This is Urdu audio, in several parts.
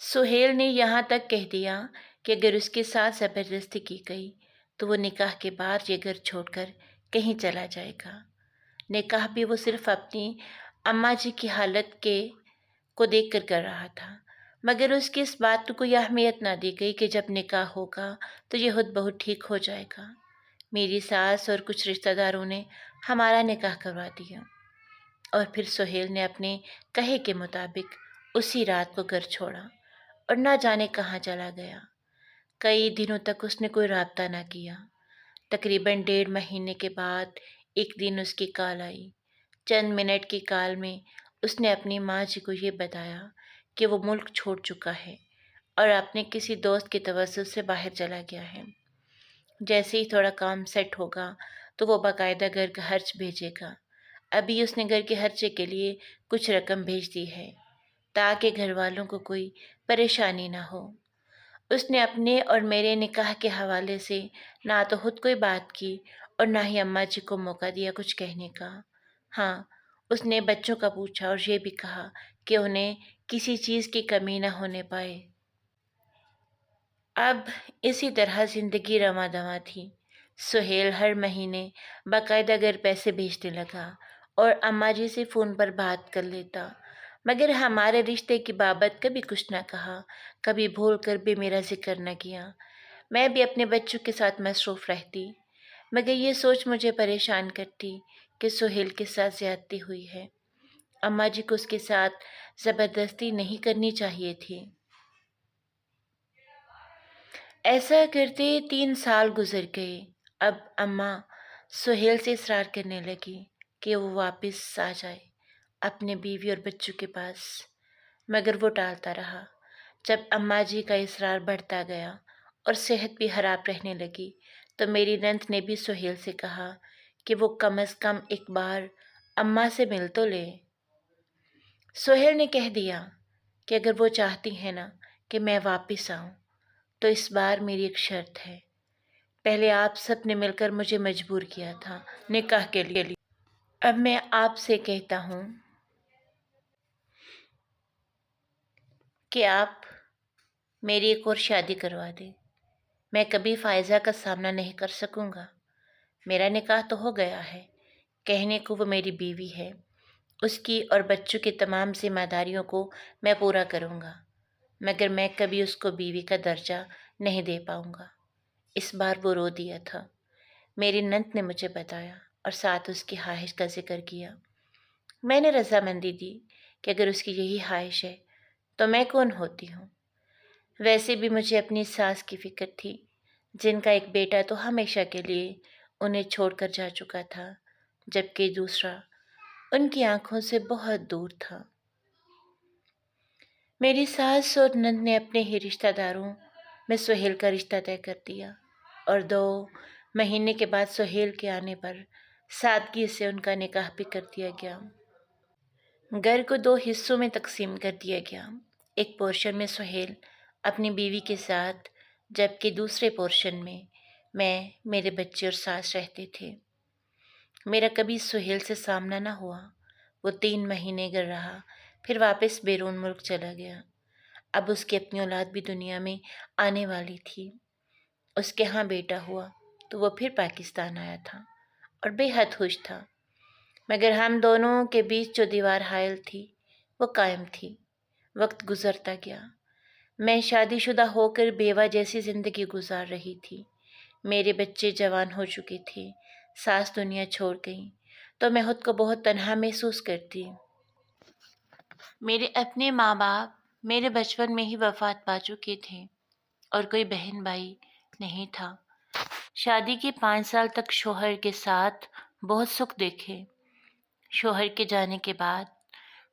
سہیل نے یہاں تک کہہ دیا کہ اگر اس کے ساتھ زبردستی کی گئی تو وہ نکاح کے بعد یہ گھر چھوڑ کر کہیں چلا جائے گا۔ نکاح بھی وہ صرف اپنی اماں جی کی حالت کو دیکھ کر رہا تھا، مگر اس کی اس بات کو کوئی اہمیت نہ دی گئی کہ جب نکاح ہوگا تو یہ خود بہت ٹھیک ہو جائے گا۔ میری ساس اور کچھ رشتہ داروں نے ہمارا نکاح کروا دیا اور پھر سہیل نے اپنے کہے کے مطابق اسی رات کو گھر چھوڑا اور نہ جانے کہاں چلا گیا۔ کئی دنوں تک اس نے کوئی رابطہ نہ کیا۔ تقریباً 1.5 مہینے کے بعد ایک دن اس کی کال آئی۔ چند منٹ کی کال میں اس نے اپنی ماں جی کو یہ بتایا کہ وہ ملک چھوڑ چکا ہے اور اپنے کسی دوست کی توسط سے باہر چلا گیا ہے۔ جیسے ہی تھوڑا کام سیٹ ہوگا تو وہ باقاعدہ گھر کا خرچ بھیجے گا۔ ابھی اس نے گھر کے خرچے کے لیے کچھ رقم بھیج دی ہے تاکہ گھر والوں کو کوئی پریشانی نہ ہو۔ اس نے اپنے اور میرے نکاح کے حوالے سے نہ تو خود کوئی بات کی اور نہ ہی اماں جی کو موقع دیا کچھ کہنے کا۔ ہاں، اس نے بچوں کا پوچھا اور یہ بھی کہا کہ انہیں کسی چیز کی کمی نہ ہونے پائے۔ اب اسی طرح زندگی رواں دواں تھی۔ سہیل ہر مہینے باقاعدہ گھر پیسے بھیجنے لگا اور اماں جی سے فون پر بات کر لیتا، مگر ہمارے رشتے کی بابت کبھی کچھ نہ کہا، کبھی بھول کر بھی میرا ذکر نہ کیا۔ میں بھی اپنے بچوں کے ساتھ مصروف رہتی، مگر یہ سوچ مجھے پریشان کرتی کہ سہیل کے ساتھ زیادتی ہوئی ہے۔ اماں جی کو اس کے ساتھ زبردستی نہیں کرنی چاہیے تھی۔ ایسا کرتے 3 سال گزر گئے۔ اب اماں سہیل سے اصرار کرنے لگی کہ وہ واپس آ جائے اپنے بیوی اور بچوں کے پاس، مگر وہ ٹالتا رہا۔ جب اماں جی کا اصرار بڑھتا گیا اور صحت بھی خراب رہنے لگی تو میری نند نے بھی سہیل سے کہا کہ وہ کم از کم ایک بار اماں سے مل تو لے۔ سہیل نے کہہ دیا کہ اگر وہ چاہتی ہیں نا کہ میں واپس آؤں تو اس بار میری ایک شرط ہے۔ پہلے آپ سب نے مل کر مجھے مجبور کیا تھا نکاح کے لیے، اب میں آپ سے کہتا ہوں کہ آپ میری ایک اور شادی کروا دیں۔ میں کبھی فائزہ کا سامنا نہیں کر سکوں گا۔ میرا نکاح تو ہو گیا ہے، کہنے کو وہ میری بیوی ہے، اس کی اور بچوں کی تمام ذمہ داریوں کو میں پورا کروں گا، مگر میں کبھی اس کو بیوی کا درجہ نہیں دے پاؤں گا۔ اس بار وہ رو دیا تھا، میری نند نے مجھے بتایا اور ساتھ اس کی خواہش کا ذکر کیا۔ میں نے رضامندی دی کہ اگر اس کی یہی خواہش ہے تو میں کون ہوتی ہوں۔ ویسے بھی مجھے اپنی ساس کی فکر تھی، جن کا ایک بیٹا تو ہمیشہ کے لیے انہیں چھوڑ کر جا چکا تھا، جبکہ دوسرا ان کی آنکھوں سے بہت دور تھا۔ میری ساس اور نند نے اپنے ہی رشتہ داروں میں سہیل کا رشتہ طے کر دیا اور 2 مہینے کے بعد سہیل کے آنے پر سادگی سے ان کا نکاح بھی کر دیا گیا۔ گھر کو 2 حصوں میں تقسیم کر دیا گیا۔ ایک پورشن میں سہیل اپنی بیوی کے ساتھ، جبکہ دوسرے پورشن میں میرے بچے اور ساس رہتے تھے۔ میرا کبھی سہیل سے سامنا نہ ہوا۔ وہ 3 مہینے گھر رہا، پھر واپس بیرون ملک چلا گیا۔ اب اس کی اپنی اولاد بھی دنیا میں آنے والی تھی۔ اس کے ہاں بیٹا ہوا تو وہ پھر پاکستان آیا تھا اور بے حد خوش تھا، مگر ہم دونوں کے بیچ جو دیوار حائل تھی وہ قائم تھی۔ وقت گزرتا گیا، میں شادی شدہ ہو کر بیوہ جیسی زندگی گزار رہی تھی۔ میرے بچے جوان ہو چکے تھے، ساس دنیا چھوڑ گئی تو میں خود کو بہت تنہا محسوس کرتی۔ میرے اپنے ماں باپ میرے بچپن میں ہی وفات پا چکے تھے اور کوئی بہن بھائی نہیں تھا۔ شادی کے 5 سال تک شوہر کے ساتھ بہت سکھ دیکھے۔ شوہر کے جانے کے بعد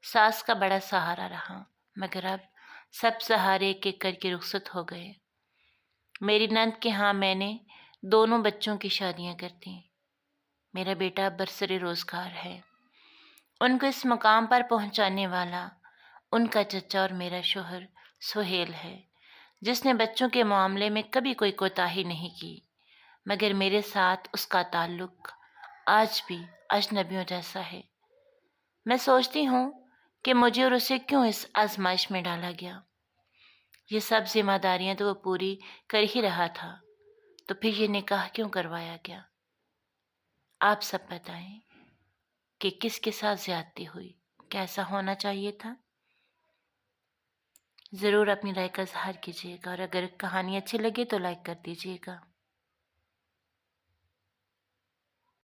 ساس کا بڑا سہارا رہا، مگر اب سب سہارے ایک ایک کر کے رخصت ہو گئے۔ میری نند کے ہاں میں نے دونوں بچوں کی شادیاں کر دیں۔ میرا بیٹا برسر روزگار ہے۔ ان کو اس مقام پر پہنچانے والا ان کا چچا اور میرا شوہر سہیل ہے، جس نے بچوں کے معاملے میں کبھی کوئی کوتاہی نہیں کی، مگر میرے ساتھ اس کا تعلق آج بھی اجنبیوں جیسا ہے۔ میں سوچتی ہوں کہ مجھے اور اسے کیوں اس آزمائش میں ڈالا گیا۔ یہ سب ذمہ داریاں تو وہ پوری کر ہی رہا تھا، تو پھر یہ نکاح کیوں کروایا گیا؟ آپ سب بتائیں کہ کس کے ساتھ زیادتی ہوئی، کیسا ہونا چاہیے تھا؟ ضرور اپنی رائے کا اظہار کیجیے گا، اور اگر کہانی اچھی لگے تو لائک کر دیجیے گا۔